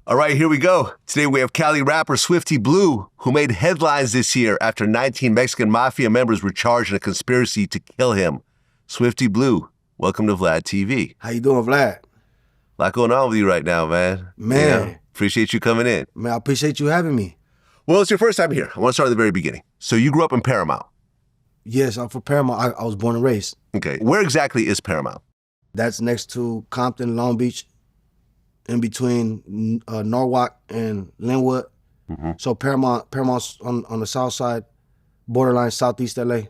All right, here we go. Today we have Cali rapper Swifty Blue, who made headlines this year after 19 Mexican mafia members were charged in a conspiracy to kill him. Swifty Blue, welcome to Vlad TV. How you doing, Vlad? A lot going on with you right now, man. Man. Yeah, appreciate you coming in. Man, I appreciate you having me. Well, it's your first time here. I want to start at the very beginning. So you grew up in Paramount. Yes, I'm from Paramount. I was born and raised. Okay. Where exactly is Paramount? That's next to Compton, Long Beach, in between Norwalk and Linwood. Mm-hmm. So Paramount's on the south side, borderline Southeast LA.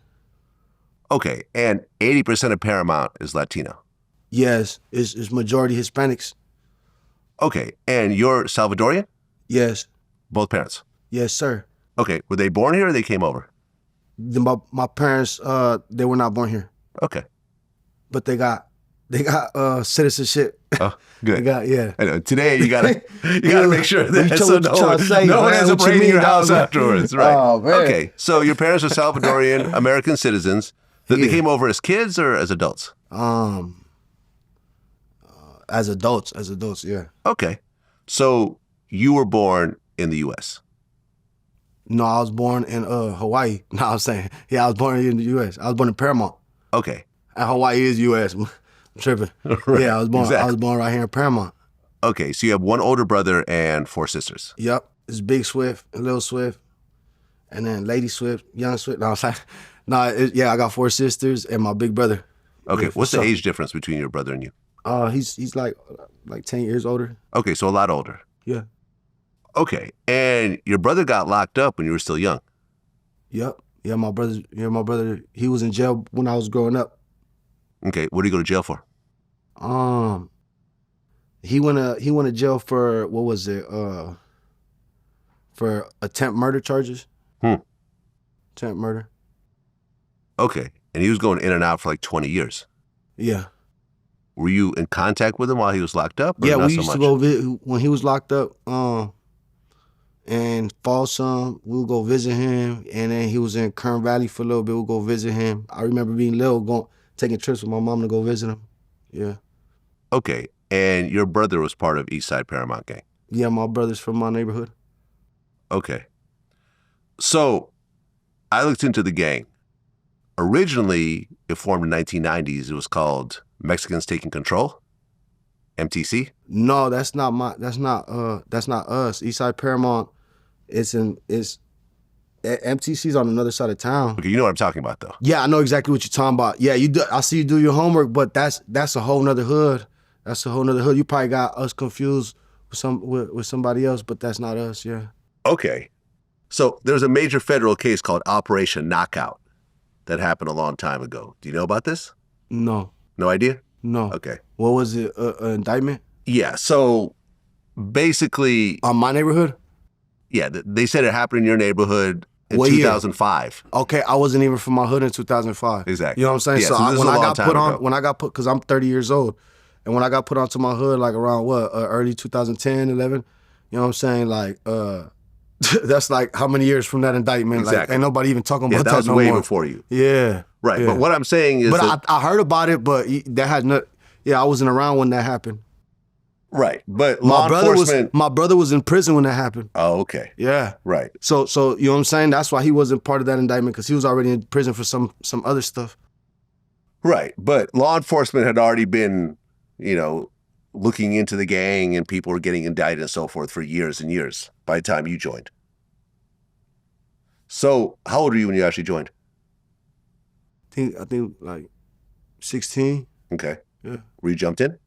Okay, and 80% of Paramount is Latino. Yes, it's majority Hispanics. Okay, and you're Salvadorian? Yes. Both parents? Yes, sir. Okay, were they born here or they came over? My parents, they were not born here. Okay. But they got citizenship. Oh, good. Yeah. I know. Today you gotta make sure that so no one ends up raiding your house afterwards, right? Oh, man. Okay, so your parents are Salvadorian American citizens. They came over as kids or as adults? As adults, yeah. Okay, so you were born in the U.S. No, I was born in Hawaii. No, I'm saying, yeah, I was born in the U.S. I was born in Paramount. Okay, and Hawaii is U.S. I'm tripping. Right. Yeah, I was born. Exactly. I was born right here in Paramount. Okay, so you have one older brother and 4 sisters. Yep, it's Big Swift and Little Swift, and then Lady Swift, Young Swift. No, I was like, I got 4 sisters and my big brother. Okay, Yeah, what's the age difference between your brother and you? He's like 10 years older. Okay, so a lot older. Yeah. Okay, and your brother got locked up when you were still young. Yep. Yeah, my brother. He was in jail when I was growing up. Okay, what did he go to jail for? He went to jail for what was it? For attempt murder charges. Attempt murder. Okay, and he was going in and out for like 20 years. Yeah. Were you in contact with him while he was locked up? Yeah, not we so used much? to go when he was locked up. And Folsom, we would go visit him, and then he was in Kern Valley for a little bit. We'd go visit him. I remember being little, taking trips with my mom to go visit him. Yeah. Okay, and your brother was part of Eastside Paramount gang. Yeah, my brother's from my neighborhood. Okay. So, I looked into the gang. Originally, it formed in the 1990s. It was called Mexicans Taking Control, MTC. No, that's not us. Eastside Paramount, MTC's on another side of town. Okay, you know what I'm talking about, though. Yeah, I know exactly what you're talking about. Yeah, you do. I see you do your homework, but that's a whole nother hood. That's a whole nother hood. You probably got us confused with somebody else, but that's not us. Yeah. Okay. So there's a major federal case called Operation Knockout that happened a long time ago. Do you know about this? No. No idea? No. Okay. What was it? An indictment? Yeah. So basically, On my neighborhood? yeah, they said it happened in your neighborhood in What year? 2005. Okay, I wasn't even from my hood in 2005. Exactly. You know what I'm saying? Yeah, so this is when a I long got time put on, ago. because I'm 30 years old, and when I got put onto my hood, like around early 2010, 11, you know what I'm saying? Like, that's like how many years from that indictment? Exactly. Like, ain't nobody even talking Yeah, about that that was no way more. before you. Yeah. Right. Yeah. But what I'm saying is But I heard about it, but that had not. Yeah, I wasn't around when that happened. right. But law enforcement. My brother was in prison when that happened. Oh, okay. Yeah. Right. So you know what I'm saying? That's why he wasn't part of that indictment, because he was already in prison for some other stuff. Right. But law enforcement had already been, looking into the gang, and people were getting indicted and so forth for years and years by the time you joined. So how old were you when you actually joined? I think like 16. Okay. Yeah. Were you jumped in?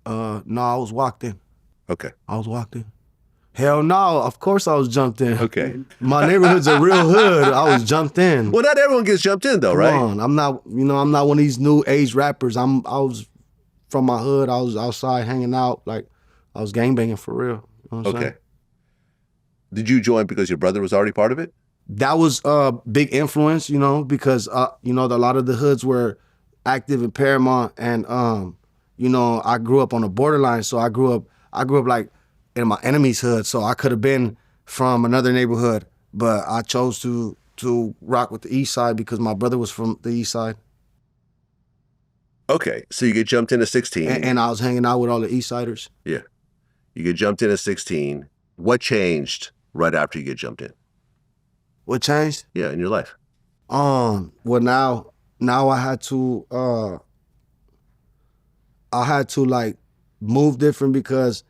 No, I was walked in. Okay. I was walked in. Hell no, of course I was jumped in. Okay. My neighborhood's a real hood. I was jumped in. Well, not everyone gets jumped in though, Come right? on. I'm not one of these new age rappers. I was from my hood. I was outside hanging out. Like, I was gangbanging for real. You know what I'm saying? Okay. Did you join because your brother was already part of it? That was a big influence, because, a lot of the hoods were active in Paramount, and, I grew up on the borderline, so I grew up like in my enemy's hood, so I could have been from another neighborhood, but I chose to rock with the East Side because my brother was from the East Side. Okay, so you get jumped in at 16. And I was hanging out with all the East Siders. Yeah. You get jumped in at 16. What changed right after you get jumped in? What changed? Yeah, in your life. Well, now I had to like move different because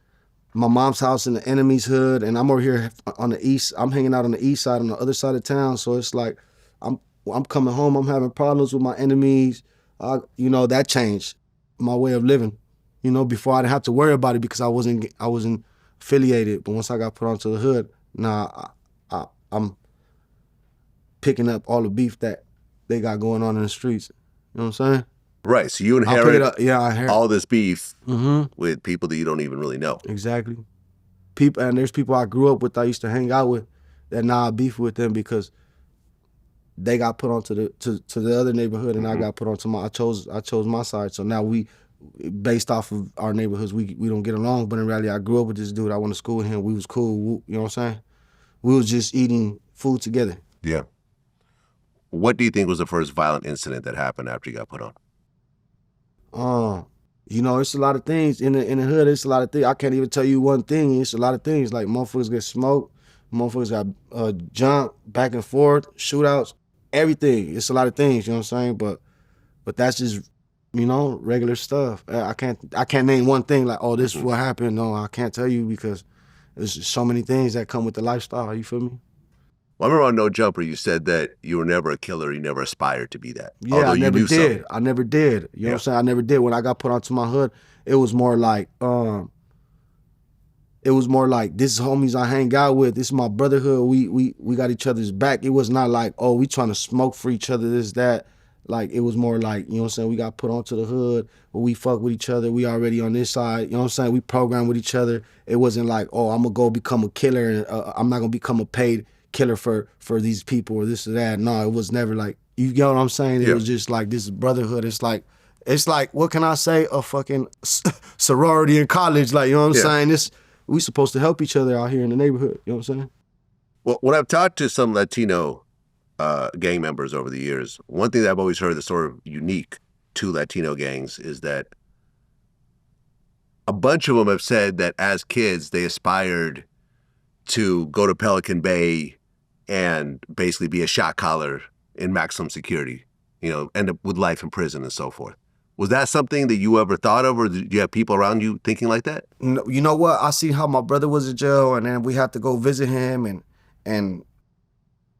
my mom's house in the enemy's hood, and I'm over here on the east. I'm hanging out on the east side, on the other side of town. So it's like I'm coming home. I'm having problems with my enemies. That changed my way of living. Before I didn't have to worry about it because I wasn't affiliated. But once I got put onto the hood, I'm picking up all the beef that they got going on in the streets. You know what I'm saying? Right. So you I inherit all this beef with people that you don't even really know. Exactly. There's people I grew up with, I used to hang out with, that now I beef with them because they got put onto the other neighborhood, and I got put onto I chose my side. So now we, based off of our neighborhoods, we don't get along. But in reality, I grew up with this dude. I went to school with him. We was cool. You know what I'm saying? We was just eating food together. Yeah. What do you think was the first violent incident that happened after you got put on? It's a lot of things in the hood. It's a lot of things. I can't even tell you one thing. It's a lot of things. Like motherfuckers get smoked, motherfuckers got jumped, back and forth, shootouts, everything. It's a lot of things. You know what I'm saying? But that's just regular stuff. I can't name one thing like, oh, this is what happened. No, I can't tell you because there's just so many things that come with the lifestyle. You feel me? Well, I remember on No Jumper, you said that you were never a killer. You never aspired to be that. Yeah, although I never you knew did. something. I never did. You know what I'm saying? I never did. When I got put onto my hood, it was more like, this is homies I hang out with. This is my brotherhood. We got each other's back. It was not like, oh, we trying to smoke for each other, this, that. Like, it was more like, you know what I'm saying? We got put onto the hood, but we fuck with each other. We already on this side. You know what I'm saying? We program with each other. It wasn't like, oh, I'm going to go become a killer and I'm not going to become a paid killer for these people or this or that. No, it was never like, you get what I'm saying? It was just like this brotherhood. It's like, what can I say? A fucking sorority in college. Like, you know what I'm saying? We supposed to help each other out here in the neighborhood. You know what I'm saying? Well, when I've talked to some Latino gang members over the years, one thing that I've always heard that's sort of unique to Latino gangs is that a bunch of them have said that as kids, they aspired to go to Pelican Bay and basically be a shot caller in maximum security, end up with life in prison and so forth. Was that something that you ever thought of, or did you have people around you thinking like that? No, you know what? I see how my brother was in jail, and then we had to go visit him, and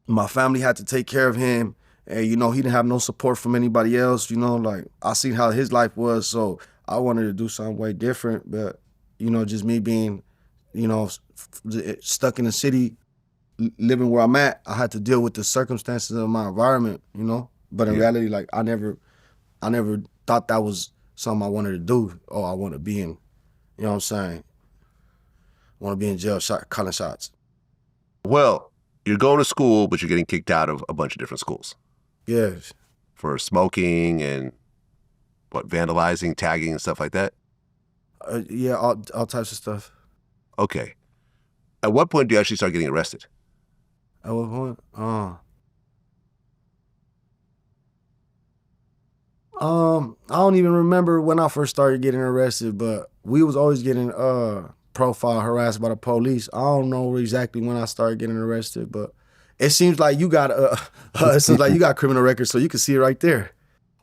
my family had to take care of him, and he didn't have no support from anybody else. Like I seen how his life was, so I wanted to do something way different. But just me being, stuck in the city, living where I'm at, I had to deal with the circumstances of my environment. But in reality, like I never thought that was something I wanted to do. Oh, I want to be in, you know what I'm saying? I want to be in jail calling shots. Well, you're going to school, but you're getting kicked out of a bunch of different schools. Yes. For smoking and vandalizing, tagging and stuff like that? Yeah, all types of stuff. Okay. At what point do you actually start getting arrested? At what point? I don't even remember when I first started getting arrested, but we was always getting profile harassed by the police. I don't know exactly when I started getting arrested, but it seems like you got criminal records, so you can see it right there.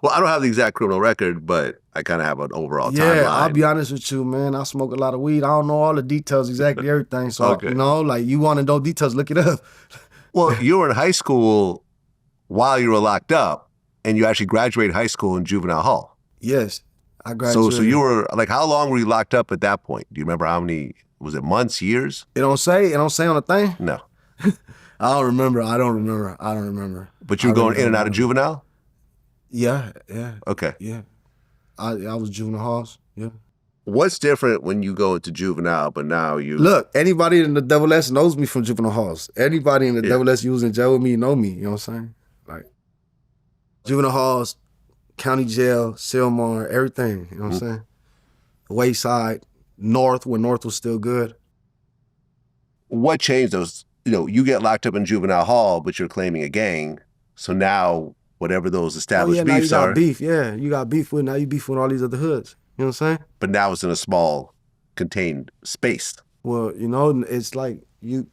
Well, I don't have the exact criminal record, but I kind of have an overall timeline. Yeah, I'll be honest with you, man. I smoke a lot of weed. I don't know all the details, exactly everything. So, okay. Like you want to know details, look it up. Well, you were in high school while you were locked up, and you actually graduated high school in Juvenile Hall. Yes, I graduated. So you were, like, how long were you locked up at that point? Do you remember how many, was it months, years? It don't say on the thing? No. I don't remember. But you were going in and out of Juvenile? Yeah. Okay. Yeah. I was Juvenile Halls, yeah. What's different when you go into Juvenile, but now you... Look, anybody in the Double S knows me from Juvenile Halls. Anybody in the Double S who was in jail with me know me, you know what I'm saying? Like, Juvenile Halls, County Jail, Sylmar, everything, you know what I'm saying? Wayside, North, when North was still good. What changed those? You get locked up in Juvenile Hall, but you're claiming a gang, so now whatever those established beefs now you got are... beef, yeah. You got beef with, now you beef with all these other hoods, you know what I'm saying? But now it's in a small contained space. Well, you know, it's like you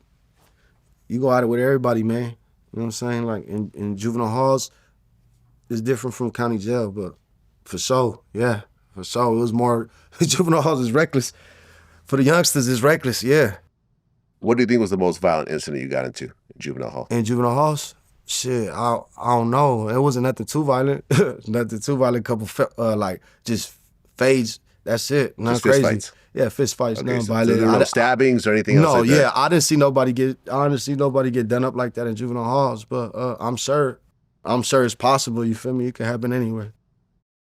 go at it with everybody, man. You know what I'm saying? Like in juvenile halls, it's different from county jail, but for sure, yeah, for sure. It was more, juvenile halls is reckless. For the youngsters, it's reckless, yeah. What do you think was the most violent incident you got into in juvenile hall? In juvenile halls, shit, I don't know. It wasn't nothing too violent. Nothing too violent. Couple like just fades. That's it. Nothing Just crazy. fist fights? Yeah, fist fights. Okay, Nothing so violent. there were no stabbings or anything else No, like that? yeah, I didn't see nobody get done up like that in juvenile halls. But I'm sure it's possible. You feel me? It could happen anywhere.